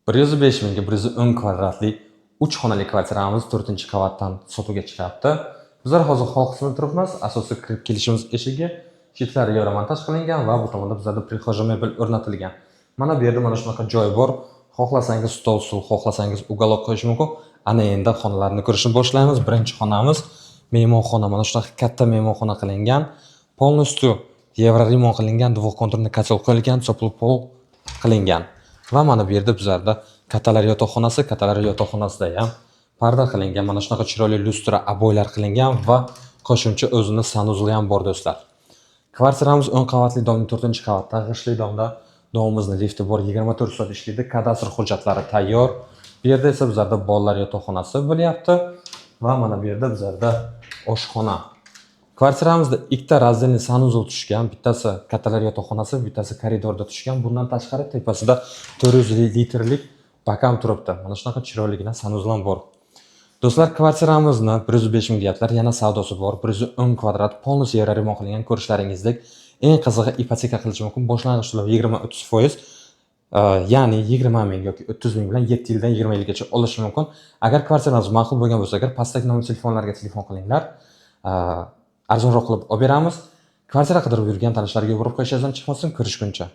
105 mingga 110 kvadratli 3 xonali kvartiramiz 4-qavatdan sotuvga chiqyapti. Bizlar hozir xol qismida turibmiz. Asosiy kirib kelishimiz eshigi chetlari yevromontaj qilingan va bu tomonda bizlarda prixoja mebel o'rnatilgan. Mana bu yerda mana shunaqa joy bor. Xohlasangiz stol, stul, xohlasangiz ugalok qo'yish mumkin. Ana endi xonalarni ko'rishni boshlaymiz. Birinchi xonamiz mehmonxona. Mana shunaqa katta mehmonxona qilingan. Polностью yevro remont qilingan, dvokonturli kotel qo'yilgan, sopli pol qilingan. Va mana bu yerda bizlarda kattalar yotoqxonasida ham parda qilingan. Mana shunaqa chiroyli lustra aboylar qilingan va qo'shimcha o'zini sanuzli ham bor do'stlar. Kvartiramiz 10 qavatli domning 4-qavatda, g'ishli domda domimizning lifti bor, 24 soat ishlaydi, kadastr hujjatlari tayyor. Bu yerda esa bizlarda bolalar yotoqxonasi bo'lyapti va mana bu yerda bizlarda oshxona. Kvartiramizda ikkita razdelniy sanuzol tushgan, bittasi kattalar yotoqxonasi, bittasi koridorda tushgan. Bundan tashqari tepasida 400 litrlik bakam turibdi. Mana shunaqa chiroyligina sanuzol ham bor. Do'stlar, kvartiramizni 105 ming deyaptilar, yana savdosi bor. 110 kvadrat, polностью yevro remont qilingan, ko'rishlaringizdek. Eng qizig'i ipoteka qilish mumkin. Boshlang'ich to'lov 20-30%, ya'ni 20 ming yoki 30 ming bilan 7 yildan 20 yilgacha olish mumkin. Agar kvartirangiz ma'qul bo'lgan bo'lsa, agar pastdagi nomer telefonlarga telefon qilinglar. Arzonroq qilib olib beramiz. Kvartira qidirib yurgan tanishlarga urib qo'yishingizdan chiqmasin, ko'rishguncha.